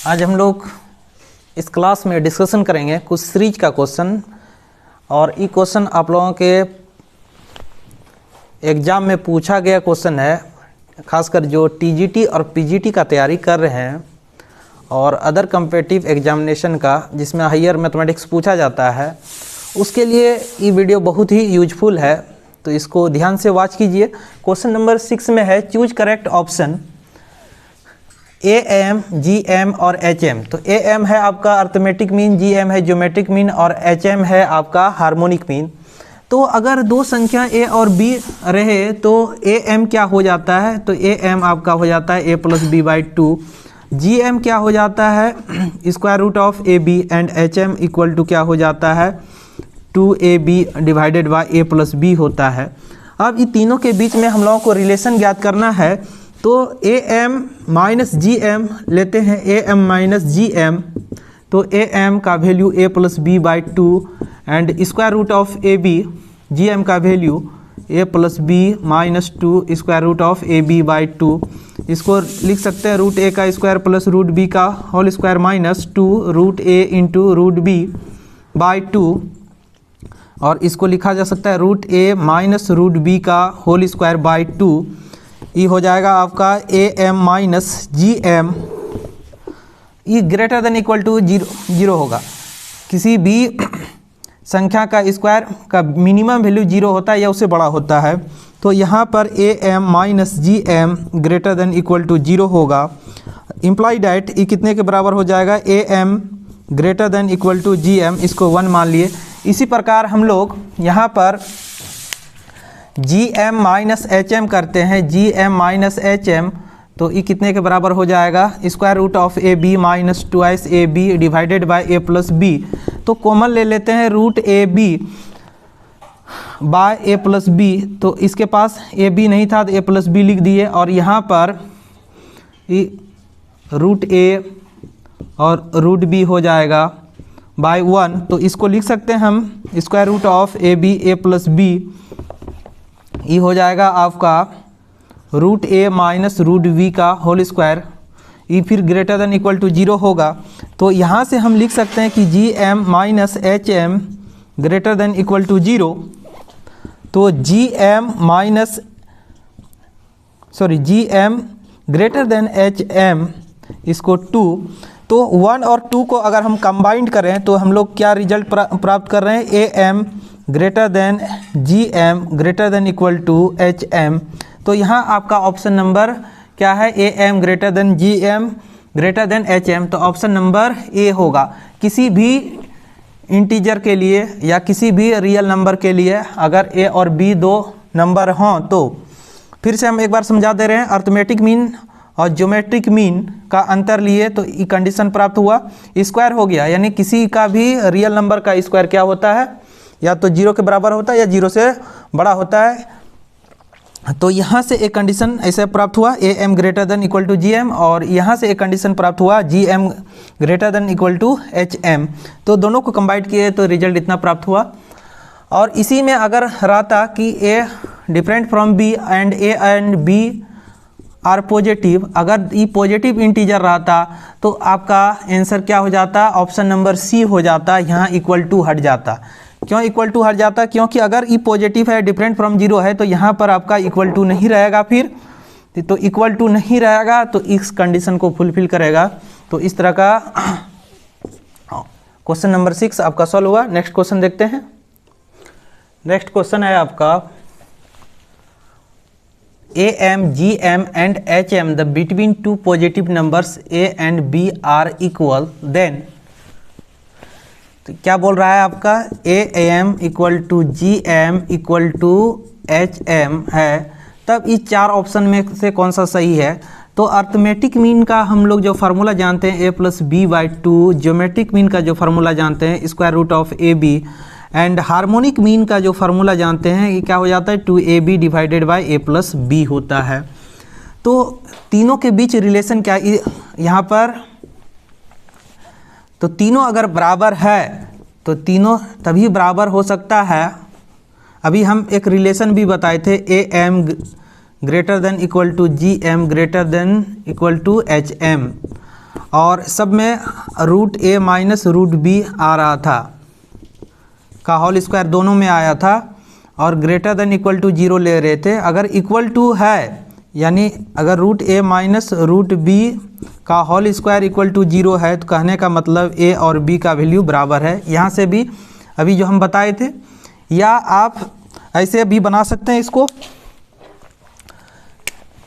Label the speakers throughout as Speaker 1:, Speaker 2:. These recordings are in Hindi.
Speaker 1: आज हम लोग इस क्लास में डिस्कशन करेंगे कुछ सीरीज का क्वेश्चन, और ये क्वेश्चन आप लोगों के एग्ज़ाम में पूछा गया क्वेश्चन है, खासकर जो टीजीटी और पीजीटी का तैयारी कर रहे हैं और अदर कम्पिटिटिव एग्जामिनेशन का जिसमें हायर मैथमेटिक्स पूछा जाता है, उसके लिए ये वीडियो बहुत ही यूजफुल है। तो इसको ध्यान से वॉच कीजिए। क्वेश्चन नंबर 6 में है choose correct option AM, GM और HM। तो AM है आपका अर्थमेटिक मीन, GM है ज्योमेट्रिक मीन और HM है आपका हार्मोनिक मीन। तो अगर दो संख्या A और B रहे तो AM क्या हो जाता है? तो AM आपका हो जाता है A + B/2। GM क्या हो जाता है? Square root of AB and HM equal to क्या हो जाता है? 2AB divided by A + B होता है। अब ये तीनों के बीच में हम लोगों को रिलेशन ज्ञात करना है, तो AM - GM लेते हैं। AM - GM, तो AM का value A + B/2 and square root of AB, GM का value A + B - 2 square root of AB/2। इसको लिख सकते हैं रूट A का स्क्वायर प्लस रूट B का whole square minus 2 root A into root B/2, और इसको लिखा जा सकता है root A minus root B का होल स्क्वायर बाई 2। ये हो जाएगा आपका AM - GM, ये greater than equal to zero होगा। किसी भी संख्या का स्क्वायर का मिनिमम वैल्यू 0 होता है या उससे बड़ा होता है, तो यहाँ पर AM - GM greater than equal to 0 होगा। इम्प्लाई डैट ये कितने के बराबर हो जाएगा? AM greater than equal to GM, इसको 1 मान लिए। इसी प्रकार हम लोग यहाँ पर GM - HM करते हैं। GM - HM, तो ये कितने के बराबर हो जाएगा? Square root of AB - 2 AB divided by A + B। तो कॉमन ले लेते हैं root AB by A + B, तो इसके पास AB नहीं था तो A + B लिख दिए, और यहाँ पर रूट A और रूट B हो जाएगा बाय 1। तो इसको लिख सकते हैं हम square root of AB A + B, ये हो जाएगा आपका root A minus root V का होल स्क्वायर, ये फिर ग्रेटर देन इक्वल टू 0 होगा। तो यहाँ से हम लिख सकते हैं कि GM - HM greater than equal to 0। तो GM ग्रेटर देन HM इसको 2, तो 1 और 2 को अगर हम कंबाइंड करें तो हम लोग क्या रिजल्ट प्राप्त कर रहे हैं? AM greater than GM greater than equal to HM। तो यहाँ आपका ऑप्शन नंबर क्या है? AM greater than GM greater than HM। तो ऑप्शन नंबर A होगा। किसी भी इंटीजर के लिए या किसी भी रियल नंबर के लिए अगर A और B दो नंबर हों, तो फिर से हम एक बार समझा दे रहे हैं। अर्थमेटिक मीन और ज्योमेट्रिक मीन का अंतर लिए तो ये कंडीशन प्राप्त हुआ, स्क्वायर हो गया, यानी किसी का भी रियल नंबर का स्क्वायर क्या होता है? या तो 0 के बराबर होता है या 0 से बड़ा होता है। तो यहाँ से एक कंडीशन ऐसे प्राप्त हुआ AM greater than equal to GM, और यहाँ से एक कंडीशन प्राप्त हुआ GM greater than equal to HM। तो दोनों को कंबाइन किए तो रिजल्ट इतना प्राप्त हुआ। और इसी में अगर रहता कि A different from B and A and B are positive, अगर ये पॉजिटिव इंटीजर रहता तो आपका आंसर क्या हो जाता? ऑप्शन नंबर C हो जाता। यहाँ इक्वल टू हट जाता। क्यों इक्वल टू हट जाता? क्योंकि अगर ई पॉजिटिव है, डिफरेंट फ्रॉम 0 है, तो यहाँ पर आपका इक्वल टू नहीं रहेगा। फिर तो इक्वल टू नहीं रहेगा तो इस कंडीशन को फुलफिल करेगा। तो इस तरह का क्वेश्चन नंबर 6 आपका सॉल्व हुआ। नेक्स्ट क्वेश्चन देखते हैं। नेक्स्ट क्वेश्चन है आपका AM, GM and HM the between two positive numbers A and B are equal, then तो क्या बोल रहा है आपका? AM = GM = HM है, तब इस 4 ऑप्शन में से कौन सा सही है? तो अर्थमेटिक मीन का हम लोग जो फार्मूला जानते हैं A + B/2, ज्योमेट्रिक मीन का जो फार्मूला जानते हैं square root of AB, and harmonic mean का जो फार्मूला जानते हैं ये क्या हो जाता है? 2AB divided by A + B होता है। तो तीनों के बीच रिलेशन क्या यहाँ पर? तो तीनों अगर बराबर है तो तीनों तभी बराबर हो सकता है। अभी हम एक रिलेशन भी बताए थे, AM greater than equal to GM greater than equal to HM। और सब में root A minus root B आ रहा था का होल स्क्वायर दोनों में आया था और ग्रेटर देन इक्वल टू 0 ले रहे थे। अगर इक्वल टू है यानी अगर root A minus root B का होल स्क्वायर इक्वल टू 0 है तो कहने का मतलब ए और बी का वैल्यू बराबर है। यहाँ से भी अभी जो हम बताए थे, या आप ऐसे भी बना सकते हैं, इसको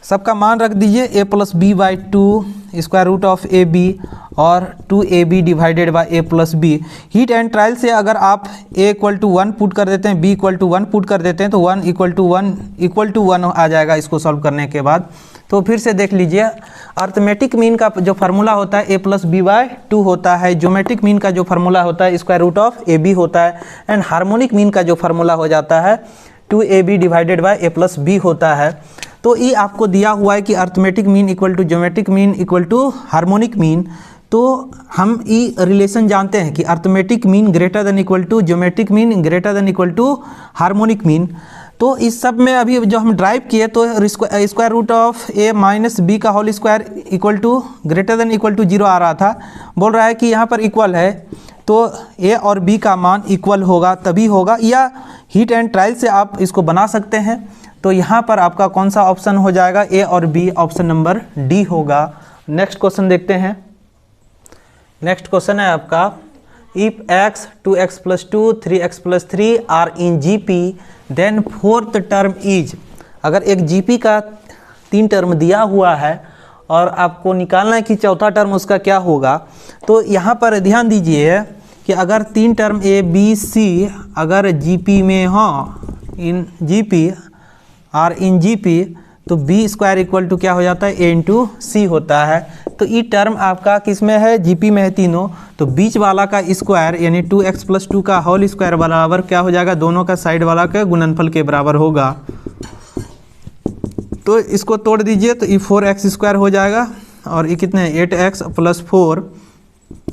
Speaker 1: सबका मान रख दीजिए A plus B by 2 square root of A B और 2ab divided by A plus B. Hit and trial से अगर आप a इक्वल टू 1 पुट कर देते हैं, b इक्वल टू 1 पुट कर देते हैं तो 1 इक्वल टू 1 आ जाएगा इसको सॉल्व करने के बाद। तो फिर से देख लीजिए, अर्थमेटिक मीन का जो फार्मूला होता है a प्लस बी बाई 2 होता है, ज्योमेट्रिक मीन का जो फार्मूला होता है square root of A B होता है, एंड हार्मोनिक मीन का जो फार्मूला हो जाता है 2ab divided by A plus B होता है। तो ये आपको दिया हुआ है कि arithmetic mean equal to geometric mean equal to harmonic mean. तो हम ये रिलेशन जानते हैं कि arithmetic mean greater than equal to geometric mean greater than equal to harmonic mean. तो इस सब में अभी जो हम ड्राइव किए तो square root of A minus B का whole square equal to greater than equal to 0 आ रहा था। बोल रहा है कि यहाँ पर इक्वल है तो ए और बी का मान इक्वल होगा तभी होगा, या हीट एंड ट्रायल से आप इसको बना सकते हैं। तो यहाँ पर आपका कौन सा ऑप्शन हो जाएगा, ए और बी, ऑप्शन नंबर डी होगा। नेक्स्ट क्वेश्चन देखते हैं। नेक्स्ट क्वेश्चन है आपका, if x 2x plus 2 3x plus 3 are in GP then fourth term is. अगर एक जीपी का 3 टर्म दिया हुआ है और आपको निकालना है कि चौथा टर्म उसका क्या होगा, तो यहाँ पर ध्यान दीजिए कि अगर 3 टर्म ए बी सी अगर जीपी में हो, in GP are in GP, तो बी स्क्वायर इक्वल टू क्या हो जाता है, ए इंटू सी होता है। तो ये टर्म आपका किस में है, जीपी में है तीनों, तो बीच वाला का स्क्वायर यानी 2x प्लस 2 का होल स्क्वायर बराबर क्या हो जाएगा, दोनों का साइड वाला के गुणनफल के बराबर होगा। तो इसको तोड़ दीजिए तो ये 4x स्क्वायर हो जाएगा और ये कितने 8x प्लस 4,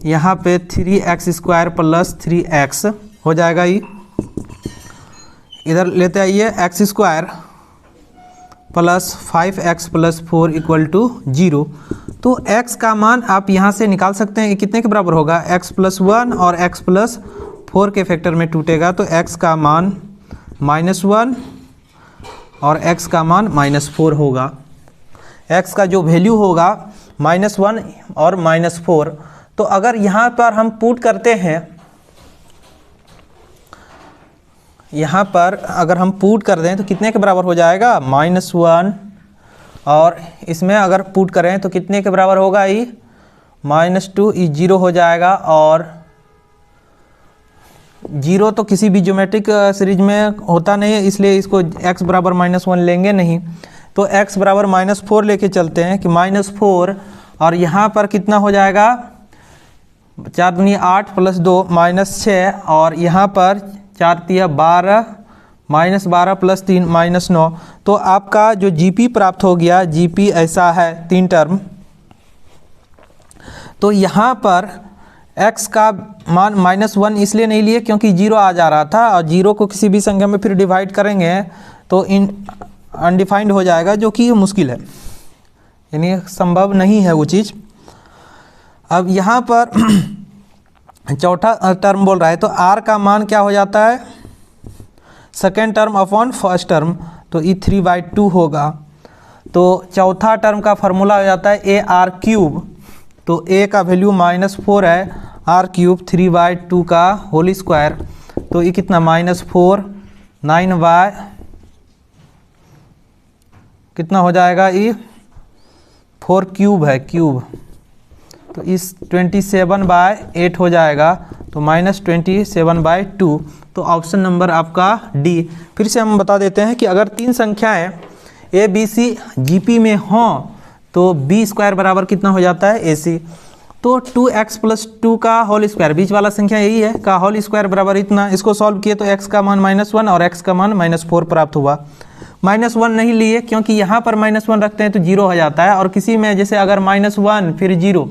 Speaker 1: यहाँ पे 3x स्क्वायर प्लस 3x हो जाएगा। ये इधर लेते आइए, x square plus 5x plus 4 equal to 0। तो x का मान आप यहाँ से निकाल सकते हैं, ये कितने के बराबर होगा, x प्लस 1 और x प्लस 4 के फैक्टर में टूटेगा तो x का मान -1 और x का मान -4 होगा। x का जो वैल्यू होगा -1 और -4। तो अगर यहाँ पर हम पुट करते हैं, यहाँ पर अगर हम पुट कर दें तो कितने के बराबर हो जाएगा, -1, और इसमें अगर पुट करें तो कितने के बराबर होगा, ये -2, ये 0 हो जाएगा। और 0 तो किसी भी ज्योमेट्रिक सीरीज में होता नहीं है, इसलिए इसको x बराबर -1 लेंगे नहीं, तो x बराबर -4 लेके चलते हैं कि -4, और यहाँ पर कितना हो जाएगा, 4 दूनी 8 प्लस 2 -6, और यहाँ पर 4 तिया 12 -12 प्लस 3 -9। तो आपका जो जीपी प्राप्त हो गया, जीपी ऐसा है 3 टर्म। तो यहाँ पर x का मान -1 इसलिए नहीं लिए क्योंकि 0 आ जा रहा था, और 0 को किसी भी संख्या में फिर डिवाइड करेंगे तो अनडिफाइंड हो जाएगा, जो कि मुश्किल है, यानी संभव नहीं है वो चीज़। अब यहाँ पर चौथा टर्म बोल रहा है, तो r का मान क्या हो जाता है, second term upon first term, तो ये 3/2 होगा। तो चौथा टर्म का फार्मूला हो जाता है ए आर क्यूब, तो a का वैल्यू -4 है, r क्यूब 3/2 का होल स्क्वायर, तो ये कितना -4 9 कितना हो जाएगा, ये 4 क्यूब है क्यूब, तो इस 27/8 हो जाएगा, तो -27/2। तो ऑप्शन नंबर आपका डी। फिर से हम बता देते हैं कि अगर 3 संख्याएं ए बी सी जीपी में हों तो बी स्क्वायर बराबर कितना हो जाता है, ए सी। तो 2x प्लस 2 का होल स्क्वायर, बीच वाला संख्या यही है, का होल स्क्वायर बराबर इतना, इसको सॉल्व किए तो x का मान -1 और x का मान -4 प्राप्त हुआ। -1 नहीं लिए क्योंकि यहाँ पर -1 रखते हैं तो 0 हो जाता है, और किसी में जैसे अगर -1 फिर 0,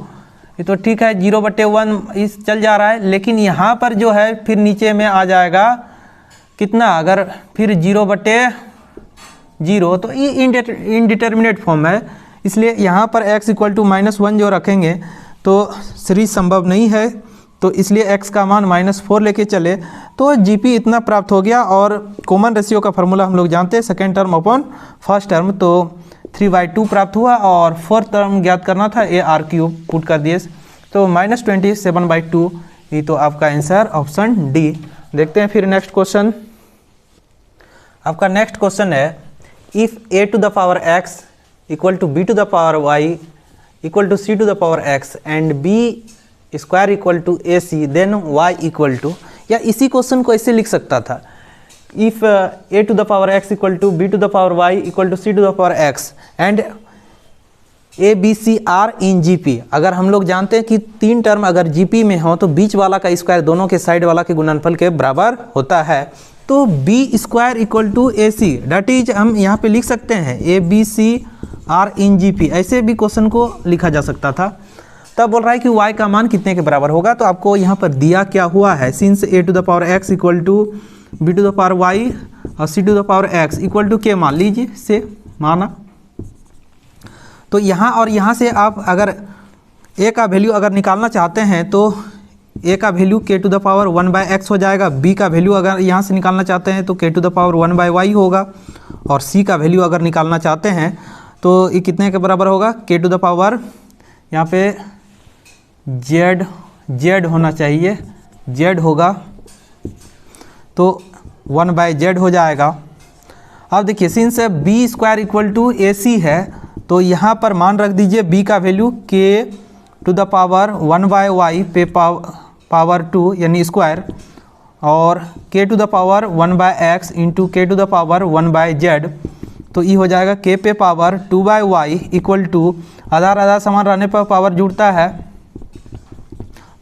Speaker 1: ये तो ठीक है 0/1 इस चल जा रहा है, लेकिन यहाँ पर जो है फिर नीचे में आ जाएगा कितना, अगर फिर 0/0, तो ये इनडिटर्मिनेट फॉर्म है, इसलिए यहाँ पर x इक्वल टू -1 जो रखेंगे तो सीरीज संभव नहीं है, तो इसलिए x का मान -4 लेके चले तो GP इतना प्राप्त हो गया। और कॉमन रेशियो का फार्मूला हम लोग जानते हैं, second term upon first term, तो 3/2 प्राप्त हुआ और फोर्थ टर्म ज्ञात करना था, AR³ पुट कर दिए तो -27/2। ये तो आपका आंसर ऑप्शन डी। देखते हैं फिर नेक्स्ट क्वेश्चन। आपका नेक्स्ट क्वेश्चन है, if a to the power x equal to b to the power y equal to c to the power x and b square equal to AC then y equal to, या इसी क्वेश्चन को ऐसे लिख सकता था, if a to the power x equal to b to the power y equal to c to the power x and A B C are in GP। अगर हम लोग जानते हैं कि 3 टर्म अगर GP में हो तो बीच वाला का स्क्वायर दोनों के साइड वाला के गुणनफल के बराबर होता है, तो b square equal to AC, that is हम यहाँ पे लिख सकते हैं ABCR इन GP। ऐसे भी क्वेश्चन को लिखा जा सकता था। तब बोल रहा है कि y का मान कितने के बराबर होगा, तो आपको यहाँ पर दिया क्या हुआ है, since a to the power x equal to b to the power y और c to the power x equal to k मान लीजिए, से माना। तो यहाँ और यहाँ से आप अगर a का वैल्यू अगर निकालना चाहते हैं तो a का value k to the power 1/x हो जाएगा, b का वैल्यू अगर यहाँ से निकालना चाहते हैं तो k to the power 1/y होगा, और c का वैल्यू अगर निकालना चाहते हैं तो ये कितने के बराबर होगा, k टू द पावर यहाँ पे z होना चाहिए, z होगा तो 1/z हो जाएगा। अब देखिए since b square equal to AC है तो यहाँ पर मान रख दीजिए b का value k to the power 1/y पे पावर 2 यानी स्क्वायर, और k to the power 1/x into k to the power 1/z, तो ये हो जाएगा k पे पावर 2/y इक्वल टू, आधार आधार समान रहने पर पावर जुड़ता है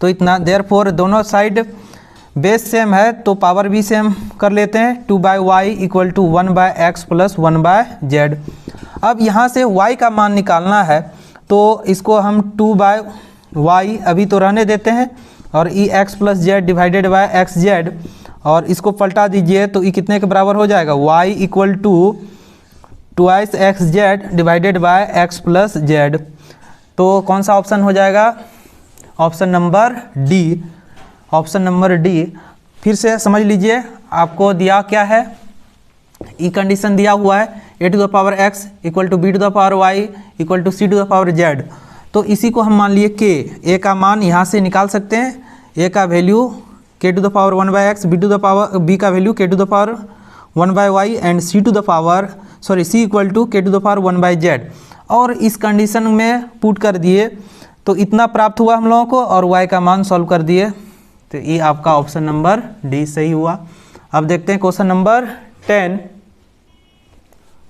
Speaker 1: तो इतना, देयरफॉर दोनों साइड बेस सेम है तो पावर भी सेम कर लेते हैं, 2/y equal to 1/x plus 1/z। अब यहाँ से y का मान निकालना है तो इसको हम 2/y अभी तो रहने देते हैं, और ई x plus Z divided by xz, और इसको पलटा दीजिए तो ये कितने के बराबर हो जाएगा, y equal to 2xz divided by x plus z। तो कौन सा ऑप्शन हो जाएगा, option number D, option number D. फिर से समझ लीजिए आपको दिया क्या है, ई कंडीशन दिया हुआ है a to the power x equal to b to the power y equal to c to the power z, तो इसी को हम मान लिए k, a का मान यहाँ से निकाल सकते हैं, a का value k to the power 1/x, b का value k to the power 1/y and c to the power c equal to k to the power 1/z, और इस कंडीशन में पुट कर दिए तो इतना प्राप्त हुआ हम लोगों को, और y का मान सॉल्व कर दिए, तो ये आपका ऑप्शन नंबर डी सही हुआ। अब देखते हैं क्वेश्चन नंबर 10।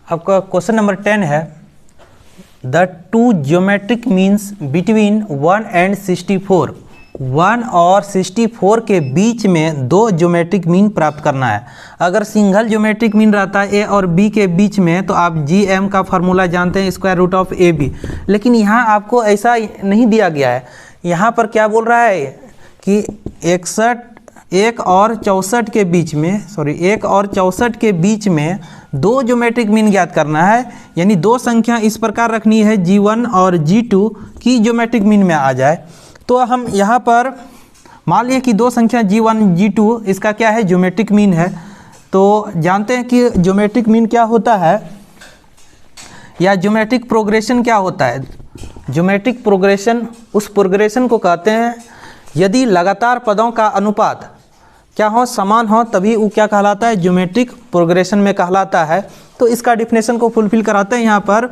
Speaker 1: आपका क्वेश्चन नंबर 10 है, the two geometric means between 1 and 64, 1 और 64 के बीच में दो ज्योमेट्रिक मीन प्राप्त करना है। अगर सिंगल ज्योमेट्रिक मीन रहता है a और b के बीच में तो आप GM का फार्मूला जानते हैं, स्क्वायर रूट ऑफ AB, लेकिन यहाँ आपको ऐसा नहीं दिया गया है। यहाँ पर क्या बोल रहा है कि 1 और 64 के बीच में, 1 और 64 के बीच में दो ज्योमेट्रिक मीन ज्ञात करना है, यानी दो संख्या इस प्रकार रखनी है G1 और G2 की ज्योमेट्रिक मीन में आ जाए। तो हम यहाँ पर मान लिए कि दो संख्या G1 G2 इसका क्या है, ज्योमेट्रिक मीन है। तो जानते हैं कि ज्योमेट्रिक मीन क्या होता है, या ज्योमेट्रिक प्रोग्रेशन क्या होता है। ज्योमेट्रिक प्रोग्रेशन उस प्रोग्रेशन को कहते हैं यदि लगातार पदों का अनुपात क्या हो, समान हो, तभी वो क्या कहलाता है, ज्योमेट्रिक प्रोग्रेशन में कहलाता है। तो इसका डिफिनेशन को फुलफिल कराते हैं। यहाँ पर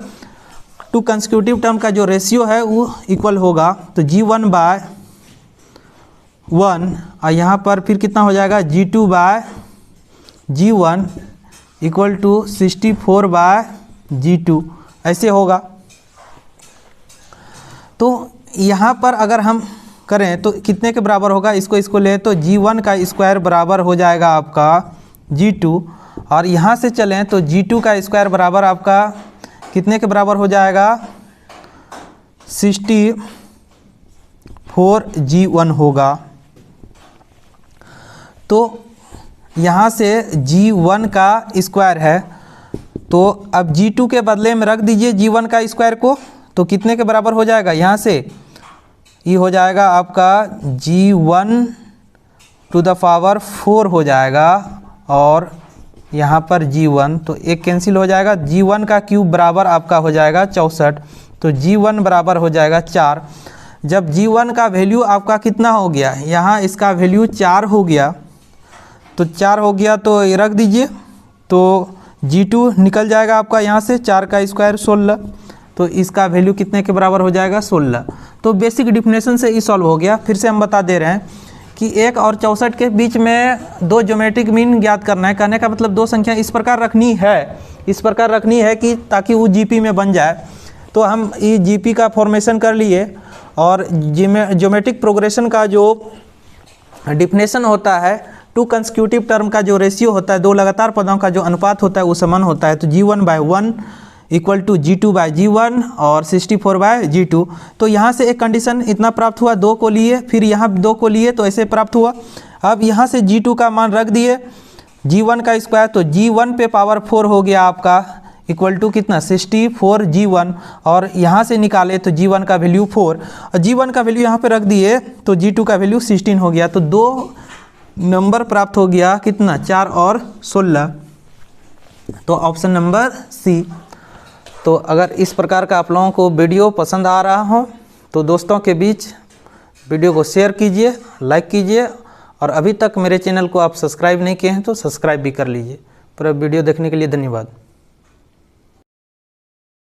Speaker 1: टू कंसेक्यूटिव टर्म का जो रेशियो है वो इक्वल होगा, तो G1/1, और यहाँ पर फिर कितना हो जाएगा, G2/G1 इक्वल टू 64/G2, ऐसे होगा। तो यहाँ पर अगर हम करें तो कितने के बराबर होगा, इसको ले तो G1 का स्क्वायर बराबर हो जाएगा आपका G2, और यहाँ से चलें तो G2 का स्क्वायर बराबर आपका कितने के बराबर हो जाएगा, 64G1 होगा। तो यहाँ से G1 का स्क्वायर है, तो अब G2 के बदले में रख दीजिए G1 का स्क्वायर को, तो कितने के बराबर हो जाएगा, यहाँ से ये हो जाएगा आपका G1 टू द पावर 4 हो जाएगा, और यहाँ पर G1 तो एक कैंसिल हो जाएगा, G1 का क्यूब बराबर आपका हो जाएगा 64, तो G1 बराबर हो जाएगा 4। जब G1 का वैल्यू आपका कितना हो गया, यहाँ इसका वैल्यू 4 हो गया, तो 4 हो गया तो ये रख दीजिए, तो G2 निकल जाएगा आपका यहाँ से, 4 का स्क्वायर 16, तो इसका वैल्यू कितने के बराबर हो जाएगा 16। तो बेसिक डिफिनेशन से ये सॉल्व हो गया। फिर से हम बता दे रहे हैं कि 1 और 64 के बीच में दो ज्योमेट्रिक मीन ज्ञात करना है। कहने का मतलब दो संख्या इस प्रकार रखनी है कि ताकि वो जीपी में बन जाए। तो हम ये जीपी का फॉर्मेशन कर लिए, और ज्योमेट्रिक प्रोग्रेशन का जो डिफिनेशन होता है, टू कंसेक्यूटिव टर्म का जो रेशियो होता है, दो लगातार पदों का जो अनुपात होता है वो समान होता है। तो G1/1 इक्वल टू G2/G1 और 64/G2। तो यहाँ से एक कंडीशन इतना प्राप्त हुआ, 2 को लिए, फिर यहाँ 2 को लिए, तो ऐसे प्राप्त हुआ। अब यहाँ से G2 का मान रख दिए, G1 का स्क्वायर, तो G1 पे पावर 4 हो गया आपका, इक्वल टू कितना 64 G1, और यहाँ से निकाले तो G1 का वैल्यू 4, और G1 का वैल्यू यहाँ पे रख दिए तो G2 का वैल्यू 16 हो गया। तो 2 नंबर प्राप्त हो गया, कितना 4 और 16, तो ऑप्शन नंबर सी। तो अगर इस प्रकार का आप लोगों को वीडियो पसंद आ रहा हो तो दोस्तों के बीच वीडियो को शेयर कीजिए, लाइक कीजिए, और अभी तक मेरे चैनल को आप सब्सक्राइब नहीं किए हैं तो सब्सक्राइब भी कर लीजिए। पूरा वीडियो देखने के लिए धन्यवाद।